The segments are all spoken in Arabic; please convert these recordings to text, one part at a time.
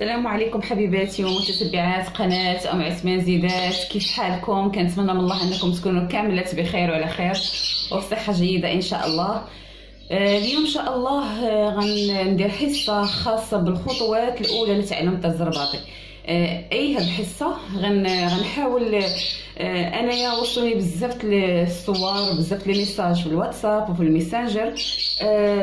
السلام عليكم حبيباتي ومتتبعات قناة أم عثمان زيدات، كيف حالكم؟ كنتمنى من الله أنكم تكونوا كاملات بخير وعلى خير وبصحة جيدة إن شاء الله. اليوم إن شاء الله غندير حصة خاصة بالخطوات الأولى لتعلم الطرز الرباطي. هاد الحصة غنحاول انايا وصلوني بزاف الصور وبزاف لي ميساج في الواتساب وفي الميسنجر.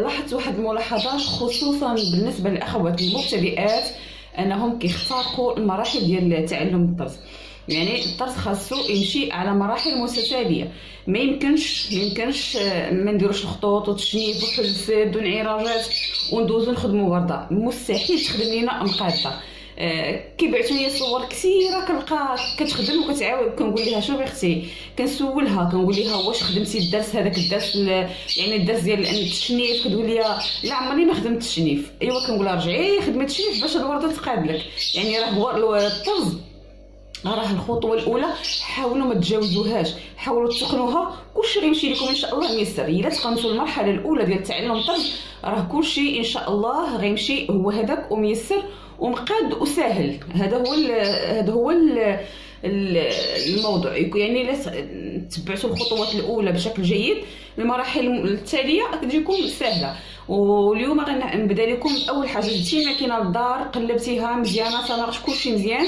لاحظت واحد الملاحظات خصوصا بالنسبه للاخوات المبتدئات انهم كيخترقوا المراحل ديال تعلم الطرز. يعني الطرز خاصو يمشي على مراحل متتاليه، ما يمكنش ما نديروش الخطوط والتشنيف وحل السد وانعراجات وندوزو نخدمو ورده. مستحيل تخدم لينا مقاده. كيبعثوا لي صور كثيره كنلقى كتخدم وكتعاود، كنقول لها شوفي اختي، كنسولها كنقول لها واش خدمتي الدرس هذاك الدرس يعني الدرس ديال التشنيف؟ كتقول لي لا عمرني ما خدمت التشنيف. ايوا كنقول لها رجعي خدمي التشنيف باش الورده تقابلك. يعني راه هو الطرز، راه الخطوه الاولى حاولوا ما تجاوزوهاش، حاولوا تقنوها، كلشي غيمشي لكم ان شاء الله ميسر. الا تقنتوا المرحله االاولى ديال تعلم الطرز راه كلشي ان شاء الله غيمشي هو هذاك وميسر ومقاد وسهل. هذا هو الموضوع. يعني الا تبعتوا الخطوات الاولى بشكل جيد المراحل التاليه تجيكم سهله. واليوم غنبدا لكم اول حاجه. جبتي ماكينه للدار، قلبتيها مزيانه، صنعت كلشي مزيان،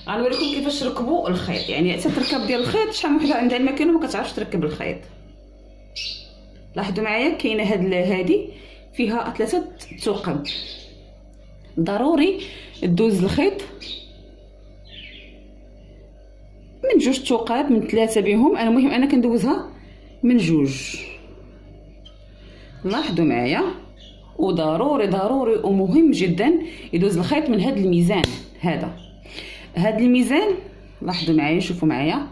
غنوريكم كيفاش تركبوا الخيط. يعني حتى تركب ديال الخيط شحال من وحده عندها الماكينه ما كتعرفش تركب الخيط. لاحظوا معايا كاينه هذه فيها 3 ثقب، ضروري تدوز الخيط من 2 ثقاب من 3 بهم. انا المهم انا كندوزها من 2. لاحظوا معايا، وضروري ومهم جدا يدوز الخيط من هذا الميزان. هذا الميزان لاحظوا معايا، شوفوا معايا،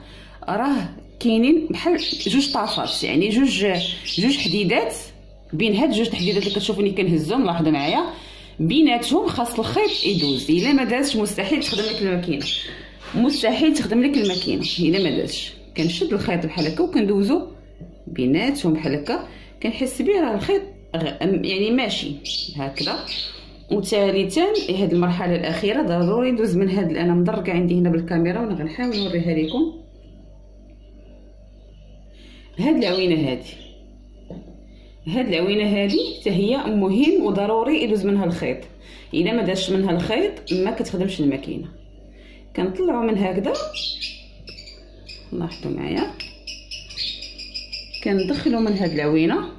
راه كاينين بحال 2 طرفات، يعني جوج حديدات. بين هاد 2 حديدات اللي كتشوفوني كنهزهم لاحظوا معايا بيناتهم خاص الخيط يدوز. الا ما دازش مستحيل تخدم لك الماكينه، مستحيل تخدم لك الماكينه الا ما دازش. كنشد الخيط بحال هكا وكندوزو بيناتهم بحال هكا، كنحس بيه راه الخيط يعني ماشي هكذا. وثالثا هذه المرحله الاخيره ضروري ندوز من هاد، انا مدرقه عندي هنا بالكاميرا وانا غنحاول نوريها لكم. هاد العوينه هذه حتى هي مهم وضروري يدوز منها الخيط. الا ما دازش منها الخيط ما كتخدمش الماكينه. كنطلعوا من هكذا، لاحظوا معايا، كندخلوا من هاد العوينه.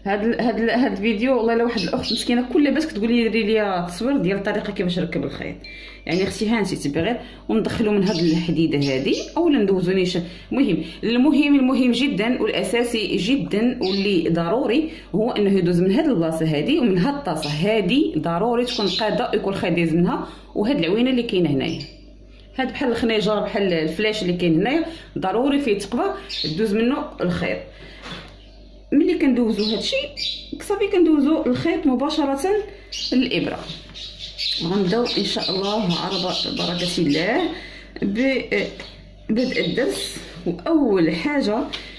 هاد الفيديو والله الا واحد الاخت مسكينه كل باش كتقول لي ديري لي تصوير ديال الطريقه كيفاش نركب الخيط. يعني اختي هانتي تبي غير وندخلوا من هاد الحديده هذه اولا ندوزو نيش. المهم جدا والاساسي جدا واللي ضروري هو انه يدوز من هاد البلاصه هذه ومن هاد الطاسه هذه. ضروري تكون قاده يكون الخيط دايز منها. وهاد العوينه اللي كاينه هنايا، هاد بحال الخنيجر بحال الفلاش اللي كاين هنايا، ضروري فيه تقبه تدوز منه الخيط. ملي كندوزو هادشي صافي كندوزو الخيط مباشره للابره. غنبداو ان شاء الله على بركه الله ببدء الدرس. واول حاجه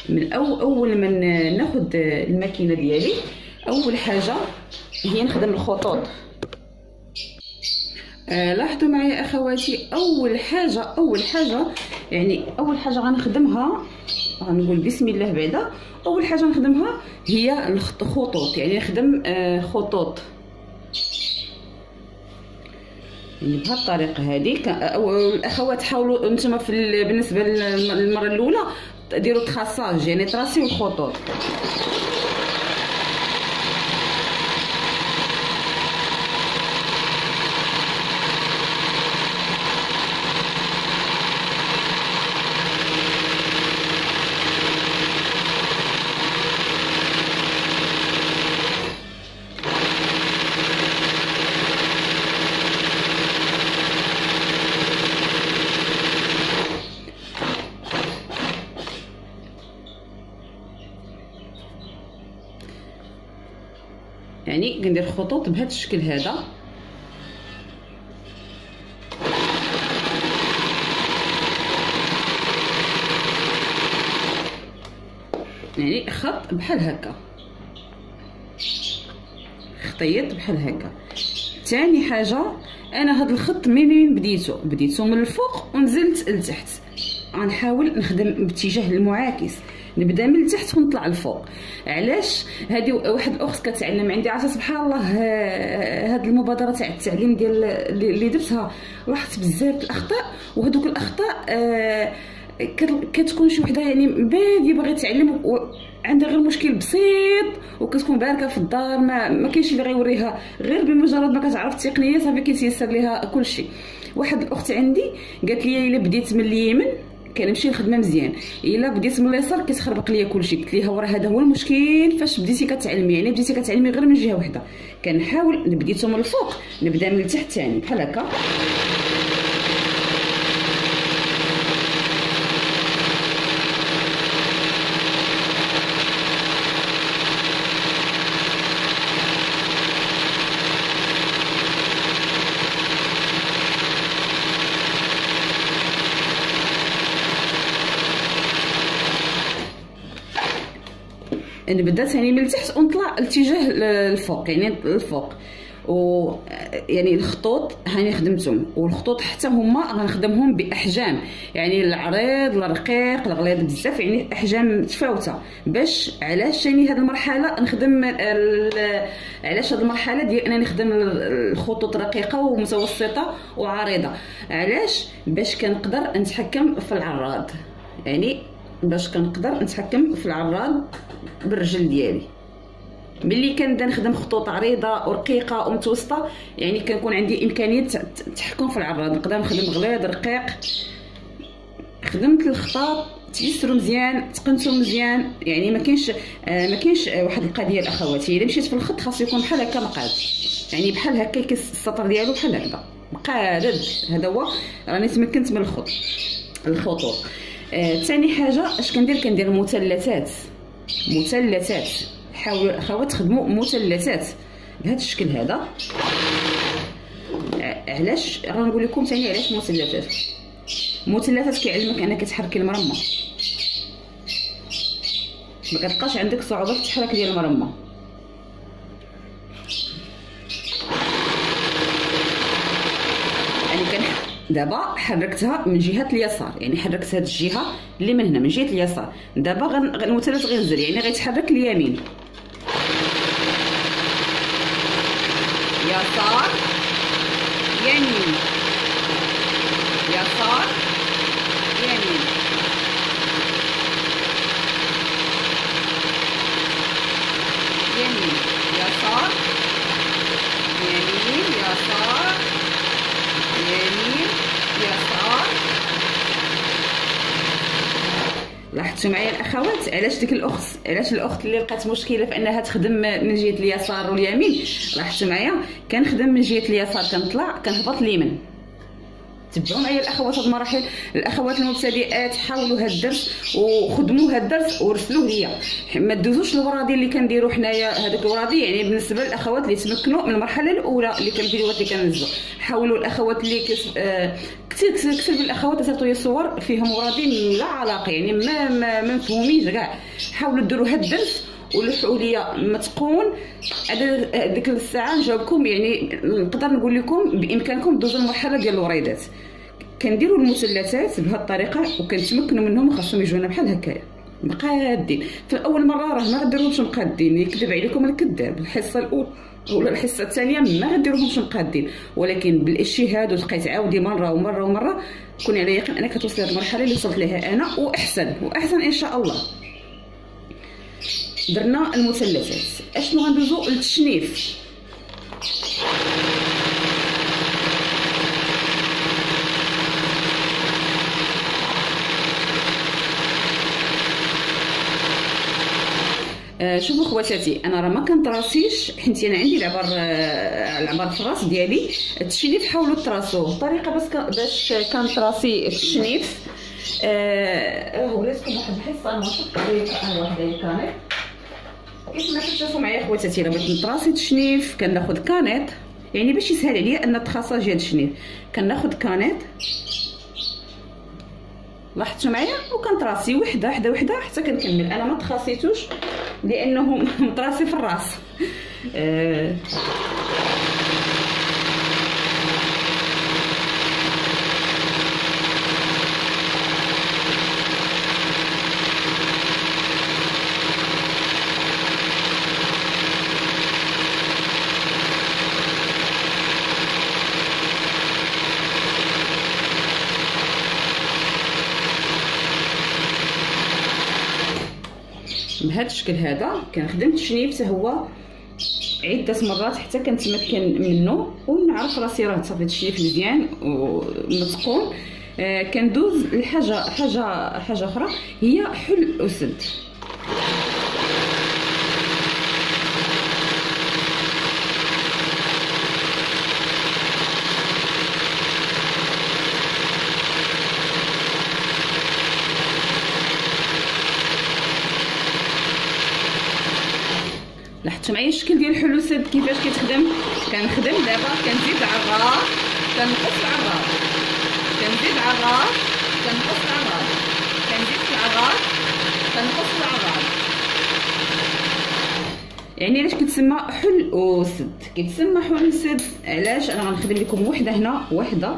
من اول ما ناخذ الماكينه ديالي، اول حاجه هي نخدم الخطوط. لاحظوا معايا اخواتي، اول حاجه يعني اول حاجه غنخدمها، غنقول بسم الله بعدا. اول حاجه نخدمها هي الخطوط، يعني نخدم خطوط يعني بهذه الطريقه هذه. الاخوات حاولوا انتم بالنسبه للمره الاولى ديروا تراساج، يعني تراسيو الخطوط. يعني كندير خطوط بهذا الشكل هذا. يعني خط بحال هكا، خطيط بحال هكا. ثاني حاجه، انا هذا الخط منين بديتو من الفوق ونزلت لتحت، غنحاول نخدم باتجاه المعاكس، نبدا من التحت ونطلع للفوق. علاش؟ هذه واحد الاخت كتعلم عندي، عاد سبحان الله هاد المبادره تاع التعليم ديال اللي درتها لاحظت بزاف الاخطاء، وهذوك الاخطاء كتكون شي وحده يعني باديه باغي تعلم عندها غير مشكل بسيط وكتكون باركه في الدار، ما كاينش اللي غيوريها، غير بمجرد ما كتعرف التقنيه صافي كيتيسر ليها كل شيء. واحد الاخت عندي قالت لي الا بديت من اليمين كنمشي الخدمه مزيان، الا بديت من اليسار كيتخربق ليا كلشي. قلت ليها وراه هذا هو المشكل فاش بديتي كتعلمي، يعني بديتي كتعلمي غير من جهه وحده. كنحاول بديتو من الفوق نبدا من التحت ثاني بحال هكا. نبدا ثاني من التحت ونطلع لاتجاه الفوق، يعني الفوق. و يعني الخطوط هاني خدمتهم، والخطوط حتى هما غنخدمهم باحجام، يعني العريض الرقيق الغليظ بزاف، يعني احجام متفاوته. باش علاش ثاني هذه المرحله نخدم علاش هذه المرحله ديال انني نخدم الخطوط رقيقه ومتوسطه وعريضه؟ علاش؟ باش كنقدر نتحكم في العراض، يعني باش كنقدر نتحكم في العراض بالرجل ديالي. ملي كنبدا نخدم خطوط عريضه ورقيقه ومتوسطه، يعني كنكون عندي امكانيه التحكم في العراض، نقدر نخدم غليظ رقيق. خدمت الخطاط تيسروا مزيان، تقنتهم مزيان، يعني ما كاينش واحد القضيه الاخوات، الا مشيت في الخط خاصو يكون بحال هكا مقاد، يعني بحال هكا السطر ديالو بحال هكذا مقادد. هذا هو راني تمكنت من الخطوط. ثاني حاجه اش كندير مثلثات. حاولوا الاخوات تخدموا مثلثات بهذا الشكل هذا. علاش غنقول لكم ثاني علاش مثلثات كيعلمك انك تحركي المرمى، ما كتبقاش عندك صعوبه في التحرك ديال المرمى. يعني دابا حركتها من جهه اليسار، يعني حركت هذه الجهه اللي من هنا من جهه اليسار. دابا المثلث غينزل، يعني غيتحرك اليمين يسار يمين يسار يمين. يمين يسار يمين يسار يمين يسار. لاحظتوا معايا الاخوات علاش الاخت اللي لقات مشكله في انها تخدم من جهه اليسار واليمين؟ لاحظتوا معايا كنخدم من جهه اليسار كنطلع كنهبط اليمين. تبعوا معايا الاخوات هاد المراحل. الاخوات المبتدئات حاولوا هاد الدرس وخدموا هاد الدرس ورسلوه ليا، ما دوزوش الوراضي اللي كنديروا حنايا. هذوك الوراضي يعني بالنسبه للاخوات اللي تمكنوا من المرحله الاولى اللي الفيديوهات اللي كننزلوا. حاولوا الاخوات اللي كثير من الاخوات صيفطوا لي صور فيهم وراضي لا علاقه، يعني ما مفهومينش كاع. حاولوا ديروا هاد الدرس ولحقوا ليا متقون. ديك الساعه نجاوبكم، يعني نقدر نقول لكم بامكانكم دوزوا المرحله ديال الوريدات. كنديروا المثلثات بهذه الطريقه وكنتمكنوا منهم، خاصهم يجونا بحال هكايا مقادين. في اول مره راه ما غديروهمش مقادين، يكذب عليكم الكذاب. الحصه الاولى ولا الحصه الثانيه ما غديروهمش مقادين، ولكن بالاجتهاد وتبقاي تعاودي مره ومره ومره كوني على يقين انك توصلي للمرحله اللي وصلت لها انا واحسن ان شاء الله. درنا المثلثات، اشنو غندوزو للتشنيف. شوفوا خواتاتي، انا راه ما كنطراسيش حيت انا عندي العبار في الراس ديالي. التشنيف حاولوا تراسوه بطريقه باش كنطراسي التشنيف. ولاتكم واحد الحصه انا وصلت عليها واحده الكانيط. كيف ما كتشوفوا معايا خواتاتي، الا بغيت نطراسي التشنيف كناخذ كانيط، يعني باش يسهل عليا ان نتخصص ديال التشنيف كناخذ كانيط. لاحظتوا معايا وكنطراسي وحده حتى كنكمل. انا ما تخاصيتوش لانه مطراسي في الراس. بهذا الشكل هذا. كنخدم التشنيف حتى هو عده مرات حتى كنتمكن منه ونعرف راسي راه صافي التشنيف مزيان ومتقون. كندوز لحاجه حاجه اخرى هي حل وسد. لاحظتوا معايا الشكل ديال الحل وسد كيفاش كيتخدم. كنخدم دابا كنزيد العراض كنقص العراض، كنزيد العراض كنقص العراض، كنزيد العراض كنقص العراض. يعني علاش كيتسمى حل وسد؟ كيتسمى حل وسد علاش انا غنخدم لكم وحده هنا وحده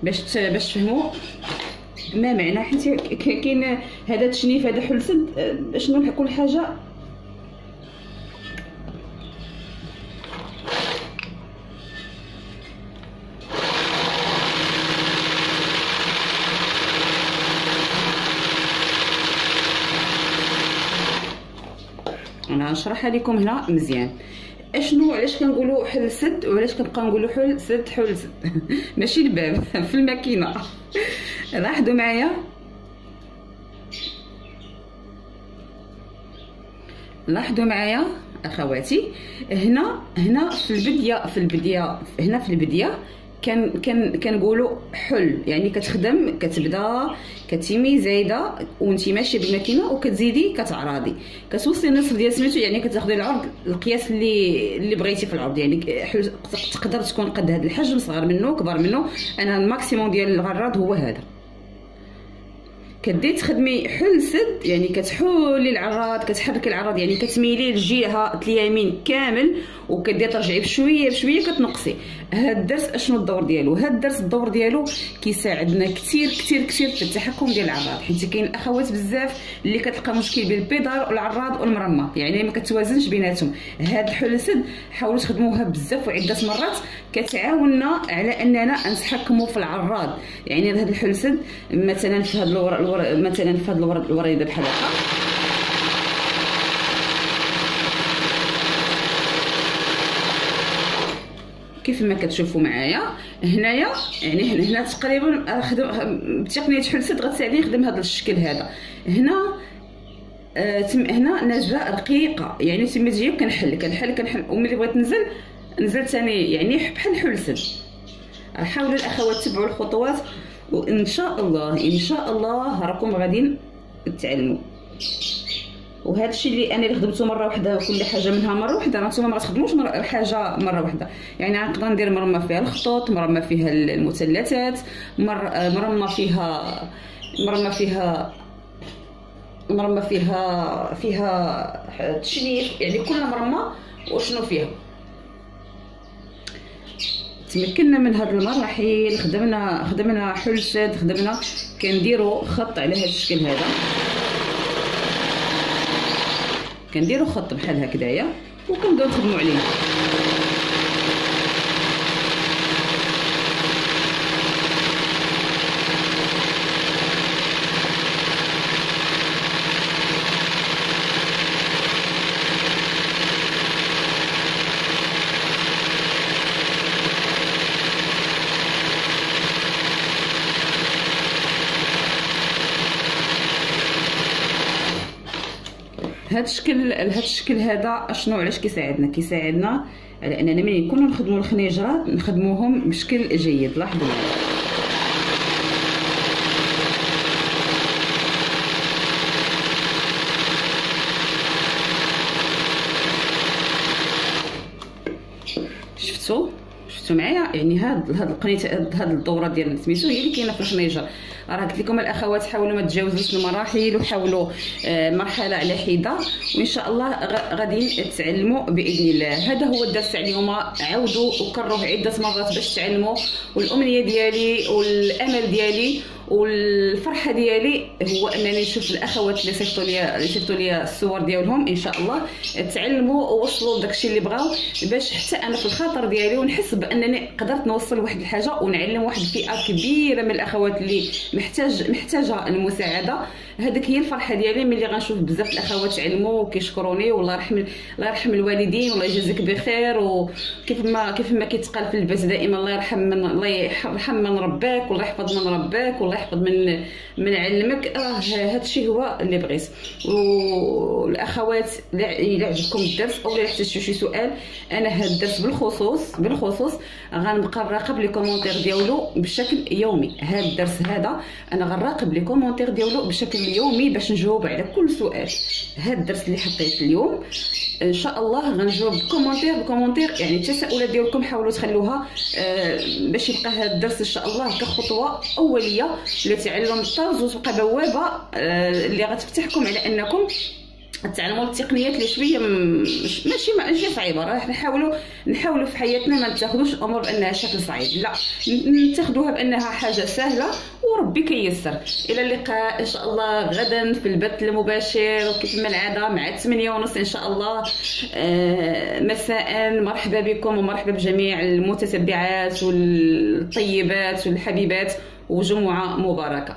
باش تفهموا ما معنى. حيت كاين هذا التشنيف هذا حل وسد شنو كل حاجه. انا غنشرحها لكم هنا مزيان. اشنو علاش كنقولوا حل سد وعلاش كنبقاو نقولوا حل سد حل سد ماشي الباب في الماكينه. لاحظوا معايا، لاحظوا معايا اخواتي. هنا في البديه هنا في البديه كنقولوا حل، يعني كتخدم كتبدا كتيمي زايده وانتي ماشيه بالماكينه وكتزيدي كتعراضي كتوصلي النصف ديال سميتو، يعني كتاخدي العرض القياس اللي بغيتي في العرض. يعني تقدر تكون قد هذا الحجم، صغر منه كبر منه. انا الماكسيموم ديال الغراض هو هذا. كدير تخدمي حل سد يعني كتحولي العراض، كتحركي العراض يعني كتميلي للجهه اليمين كامل وكدير ترجعي بشويه بشويه كتنقصي. هذا الدرس اشنو الدور ديالو؟ هذا الدرس الدور ديالو كيساعدنا كثير كثير كثير في التحكم ديال العراض، حيت كاين الاخوات بزاف اللي كتلقى مشكل بين البيدار والعراض والمرمى، يعني ما كتوازنش بيناتهم. هذا الحل سد حاولوا تخدموها بزاف وعده مرات، كتعاوننا على اننا نتحكموا في العراض. يعني هذا الحل سد مثلا في هذا مثلا في هذه الوريده بحال هكا كيف ما كتشوفوا معايا هنايا. يعني هنا تقريبا خدم بتقنيه حل سد غتساعدني نخدم هذا الشكل هذا. هنا هنا نجله رقيقه، يعني تما تجي كنحل وملي بغيت نزل ثاني، يعني بحال حل سد. حاولوا الاخوات تبعوا الخطوات وان شاء الله راكم غاديين تتعلموا. وهذا الشيء اللي خدمته مره واحده، كل حاجه منها مره واحده، نتوما ما غتخدموش حاجه مره واحده. يعني نقدر ندير مرمى فيها الخطوط، مرمى فيها المثلثات، مرمى فيها تشنيف، يعني كل مرمى وشنو فيها. تمكنا من هاد المراحل، خدمنا حل سد، خدمنا كنديروا خط على هذا الشكل هذا، كنديروا خط بحال هكذايا وكنبداو نخدموا عليه. هاد الشكل هذا اشنو علاش كيساعدنا على اننا ملي نكونوا نخدموا الخنيجره نخدموهم بشكل جيد. لاحظوا شفتوا معايا. يعني هاد الدوره ديال سميتو هي اللي كاينه في الخنيجر. راه قلت لكم الاخوات حاولوا ما تجاوزوش المراحل وحاولوا مرحله على حده، وان شاء الله غادي تعلموا باذن الله. هذا هو الدرس تاع اليوم، عاودوا وكروه عده مرات باش تعلموا. والامنيه ديالي والامل ديالي والفرحه ديالي هو انني نشوف الاخوات اللي صيفطوا لي الصور ديالهم ان شاء الله تعلموا ووصلوا داكشي اللي بغاو، باش حتى انا في الخاطر ديالي ونحس بانني قدرت نوصل واحد الحاجه ونعلم واحد الفئه كبيره من الاخوات اللي محتاجه المساعده. هذيك هي الفرحه ديالي ملي غنشوف بزاف الاخوات تعلموا وكيشكروني، والله يرحم الوالدين والله يجازيك بخير. وكيف ما كيتقال في البيت دائما الله يرحم من رباك والله يحفظ من رباك والله يحفظ من علمك. هذا الشيء هو اللي بغيت. والاخوات الا عجبكم الدرس او الا احتجتوا شي سؤال، انا هذا الدرس بالخصوص غنبقى نراقب لي كومونتير ديالو بشكل يومي. هذا الدرس هذا انا غنراقب لي كومونتير ديالو بشكل يومي باش نجاوب على كل سؤال. هذا الدرس اللي حطيت اليوم ان شاء الله غنجاوب بكومونتير يعني التساؤلات ديالكم حاولوا تخلوها باش يبقى هذا الدرس ان شاء الله كخطوه اوليه لتعلم الطرز، وتبقى بوابه اللي غتفتحكم على انكم تعلموا التقنيات اللي شويه ماشي صعيبه. راح نحاولوا في حياتنا ما نتاخذوش الامور بانها شكل صعيب، لا نتاخذوها بانها حاجه سهله وربي كيسر. الى اللقاء ان شاء الله غدا في البث المباشر وكيف ما العاده مع 8:30 ان شاء الله مساء. مرحبا بكم ومرحبا بجميع المتتبعات والطيبات والحبيبات، وجمعه مباركه.